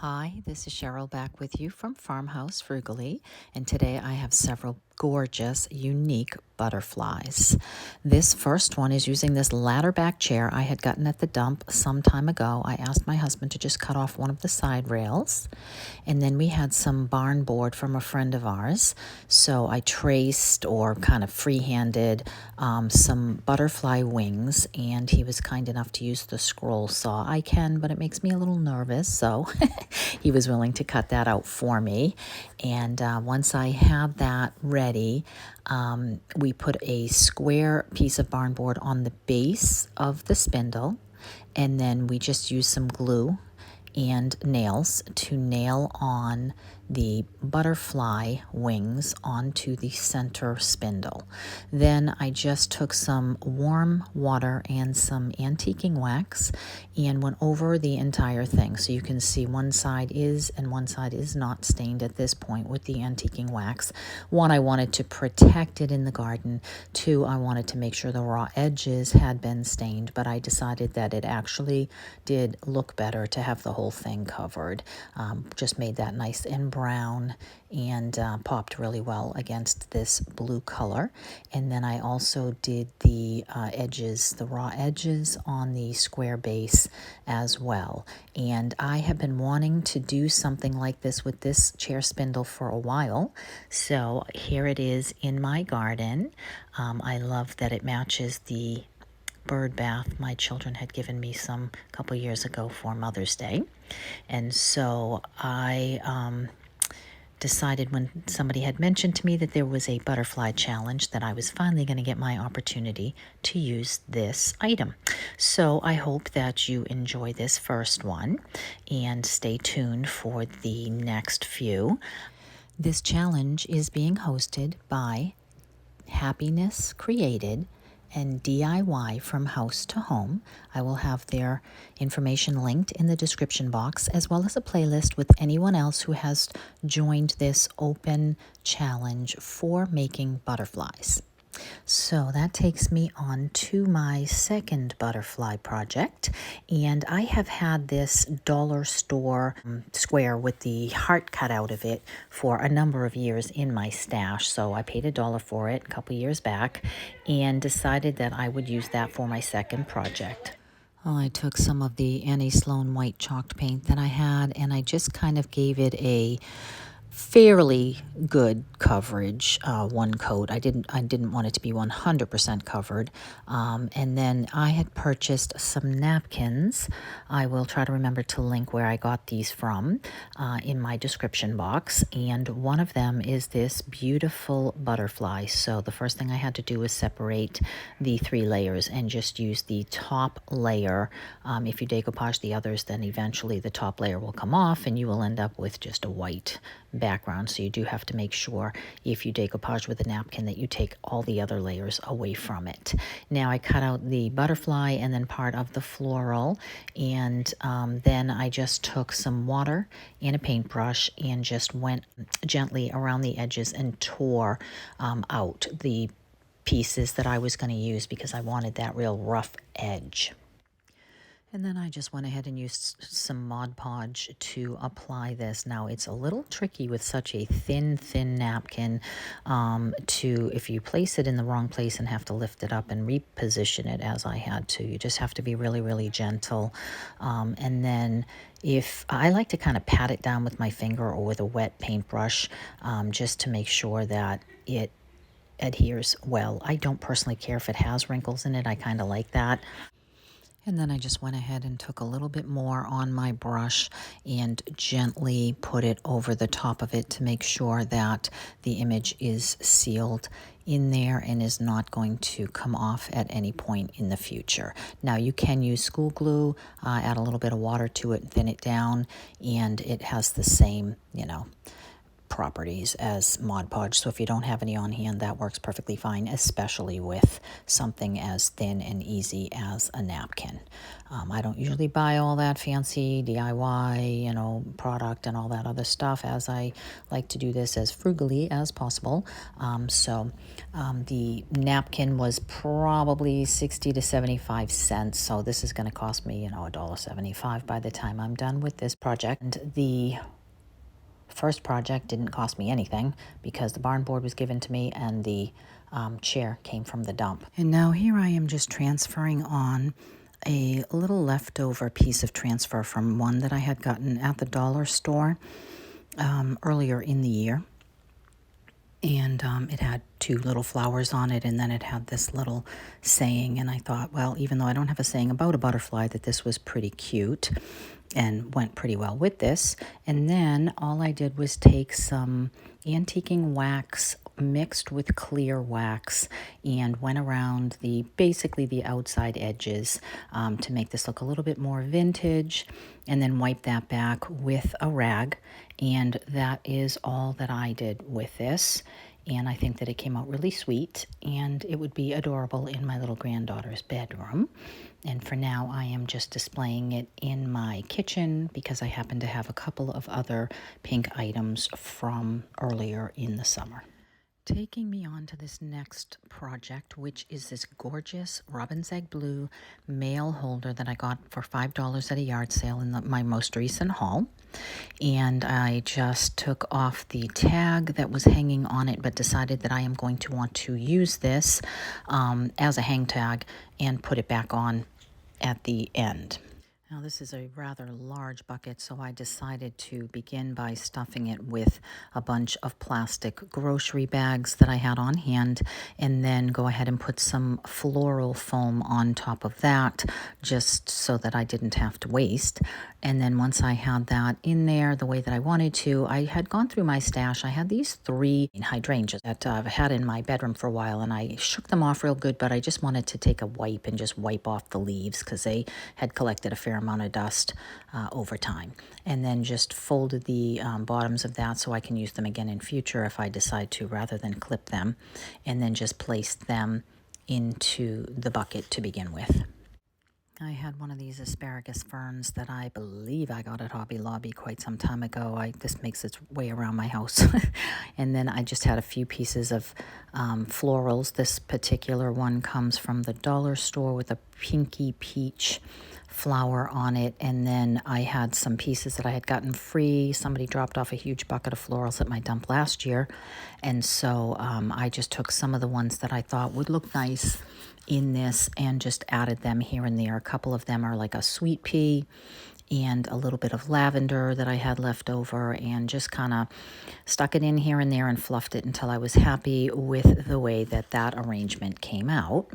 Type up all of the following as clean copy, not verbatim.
Hi, this is Cheryl back with you from Farmhouse Frugally, and today I have several gorgeous, unique butterflies. This first one is using this ladder back chair I had gotten at the dump some time ago. I asked my husband to just cut off one of the side rails, and then we had some barn board from a friend of ours, so I traced or kind of freehanded some butterfly wings, and he was kind enough to use the scroll saw. I can, but it makes me a little nervous, so he was willing to cut that out for me. And once I had that ready, we put a square piece of barn board on the base of the spindle, and then we just used some glue and nails to nail on the butterfly wings onto the center spindle. Then I just took some warm water and some antiquing wax and went over the entire thing. So you can see one side is and one side is not stained at this point with the antiquing wax. One, I wanted to protect it in the garden. Two, I wanted to make sure the raw edges had been stained, but I decided that it actually did look better to have the whole thing covered. Just made that nice and brown and popped really well against this blue color. And then I also did the edges, the raw edges on the square base as well. And I have been wanting to do something like this with this chair spindle for a while. So here it is in my garden. I love that it matches the bird bath my children had given me some couple years ago for Mother's Day. And so I decided when somebody had mentioned to me that there was a butterfly challenge that I was finally going to get my opportunity to use this item. So I hope that you enjoy this first one and stay tuned for the next few. This challenge is being hosted by Happiness Created and DIY from House to Home. I will have their information linked in the description box, as well as a playlist with anyone else who has joined this open challenge for making butterflies. So that takes me on to my second butterfly project, and I have had this dollar store square with the heart cut out of it for a number of years in my stash. So I paid $1 for it a couple years back and decided that I would use that for my second project. Well, I took some of the Annie Sloan white chalked paint that I had, and I just kind of gave it a fairly good coverage, one coat. I didn't want it to be 100% covered. And then I had purchased some napkins. I will try to remember to link where I got these from in my description box. And one of them is this beautiful butterfly. So the first thing I had to do was separate the 3 layers and just use the top layer. If you decoupage the others, then eventually the top layer will come off and you will end up with just a white background. So you do have to make sure if you decoupage with a napkin that you take all the other layers away from it. Now I cut out the butterfly and then part of the floral, and then I just took some water and a paintbrush and just went gently around the edges and tore out the pieces that I was going to use because I wanted that real rough edge. And then I just went ahead and used some Mod Podge to apply this. Now, it's a little tricky with such a thin napkin if you place it in the wrong place and have to lift it up and reposition it as I had to. You just have to be really, really gentle. And then if I like to kind of pat it down with my finger or with a wet paintbrush just to make sure that it adheres well. I don't personally care if it has wrinkles in it. I kind of like that. And then I just went ahead and took a little bit more on my brush and gently put it over the top of it to make sure that the image is sealed in there and is not going to come off at any point in the future. Now you can use school glue, add a little bit of water to it, thin it down, and it has the same, properties as Mod Podge. So if you don't have any on hand, that works perfectly fine, especially with something as thin and easy as a napkin. I don't usually buy all that fancy DIY, product and all that other stuff, as I like to do this as frugally as possible. The napkin was probably 60 to 75 cents. So this is going to cost me, $1.75 by the time I'm done with this project. And the first project didn't cost me anything because the barn board was given to me and the chair came from the dump. And now here I am just transferring on a little leftover piece of transfer from one that I had gotten at the dollar store earlier in the year. And it had 2 little flowers on it, and then it had this little saying. And I thought, well, even though I don't have a saying about a butterfly, that this was pretty cute and went pretty well with this. And then all I did was take some antiquing wax mixed with clear wax and went around basically the outside edges to make this look a little bit more vintage, and then wipe that back with a rag. And that is all that I did with this. And I think that it came out really sweet, and it would be adorable in my little granddaughter's bedroom. And for now, I am just displaying it in my kitchen because I happen to have a couple of other pink items from earlier in the summer. Taking me on to this next project, which is this gorgeous robin's egg blue mail holder that I got for $5 at a yard sale in my most recent haul. And I just took off the tag that was hanging on it, but decided that I am going to want to use this as a hang tag and put it back on at the end. Now this is a rather large bucket, so I decided to begin by stuffing it with a bunch of plastic grocery bags that I had on hand, and then go ahead and put some floral foam on top of that, just so that I didn't have to waste. And then once I had that in there the way that I wanted to, I had gone through my stash. I had these 3 hydrangeas that I've had in my bedroom for a while, and I shook them off real good, but I just wanted to take a wipe and just wipe off the leaves because they had collected a fair amount of dust over time. And then just folded the bottoms of that so I can use them again in future if I decide to, rather than clip them, and then just placed them into the bucket to begin with. I had one of these asparagus ferns that I believe I got at Hobby Lobby quite some time ago. This makes its way around my house. And then I just had a few pieces of florals. This particular one comes from the dollar store with a pinky peach flower on it. And then I had some pieces that I had gotten free. Somebody dropped off a huge bucket of florals at my dump last year. And so I just took some of the ones that I thought would look nice in this and just added them here and there. A couple of them are like a sweet pea and a little bit of lavender that I had left over, and just kind of stuck it in here and there and fluffed it until I was happy with the way that that arrangement came out.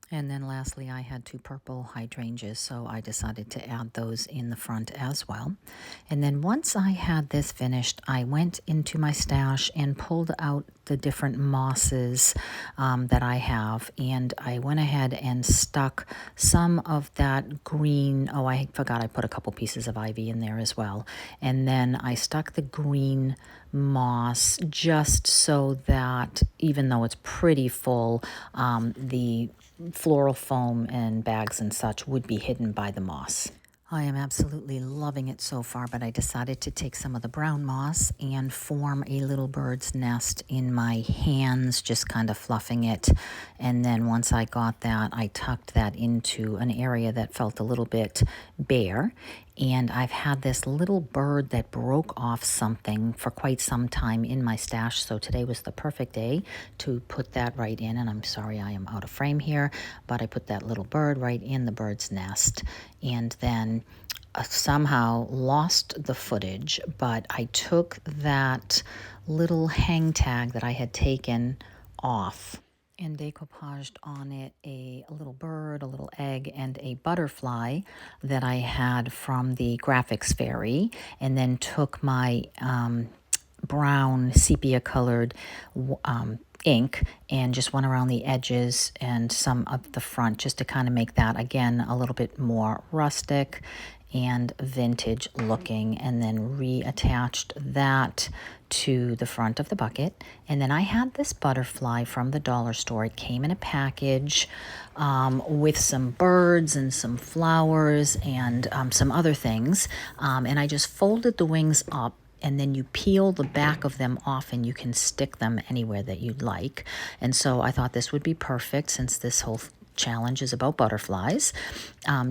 And then lastly, I had 2 purple hydrangeas, so I decided to add those in the front as well. And then once I had this finished, I went into my stash and pulled out the different mosses that I have, and I went ahead and stuck some of that green, I forgot I put a couple pieces of ivy in there as well. And then I stuck the green moss just so that even though it's pretty full, the floral foam and bags and such would be hidden by the moss. I am absolutely loving it so far, but I decided to take some of the brown moss and form a little bird's nest in my hands, just kind of fluffing it. And then once I got that, I tucked that into an area that felt a little bit bare. And I've had this little bird that broke off something for quite some time in my stash, so today was the perfect day to put that right in. And I'm sorry I am out of frame here, but I put that little bird right in the bird's nest. And then somehow lost the footage, but I took that little hang tag that I had taken off and decoupaged on it a little bird, a little egg, and a butterfly that I had from the graphics fairy, and then took my brown sepia colored ink and just went around the edges and some of the front just to kind of make that again a little bit more rustic and vintage looking, and then reattached that to the front of the bucket. And then I had this butterfly from the dollar store. It came in a package with some birds and some flowers and some other things. And I just folded the wings up, and then you peel the back of them off and you can stick them anywhere that you'd like. And so I thought this would be perfect, since this whole challenge is about butterflies,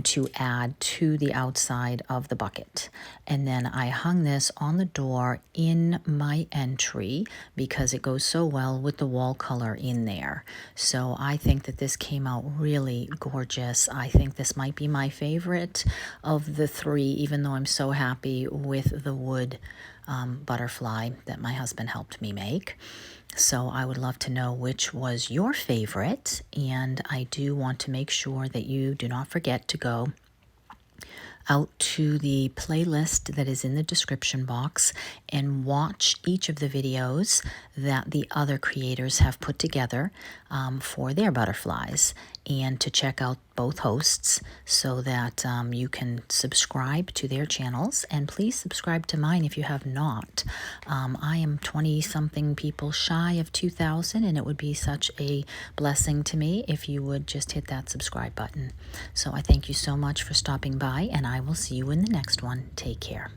to add to the outside of the bucket. And then I hung this on the door in my entry because it goes so well with the wall color in there. So I think that this came out really gorgeous. I think this might be my favorite of the three, even though I'm so happy with the wood butterfly that my husband helped me make. So I would love to know which was your favorite, and I do want to make sure that you do not forget to go out to the playlist that is in the description box and watch each of the videos that the other creators have put together for their butterflies, and to check out both hosts so that you can subscribe to their channels. And please subscribe to mine if you have not. I am 20-something people shy of 2,000, and it would be such a blessing to me if you would just hit that subscribe button. So I thank you so much for stopping by, and I will see you in the next one. Take care.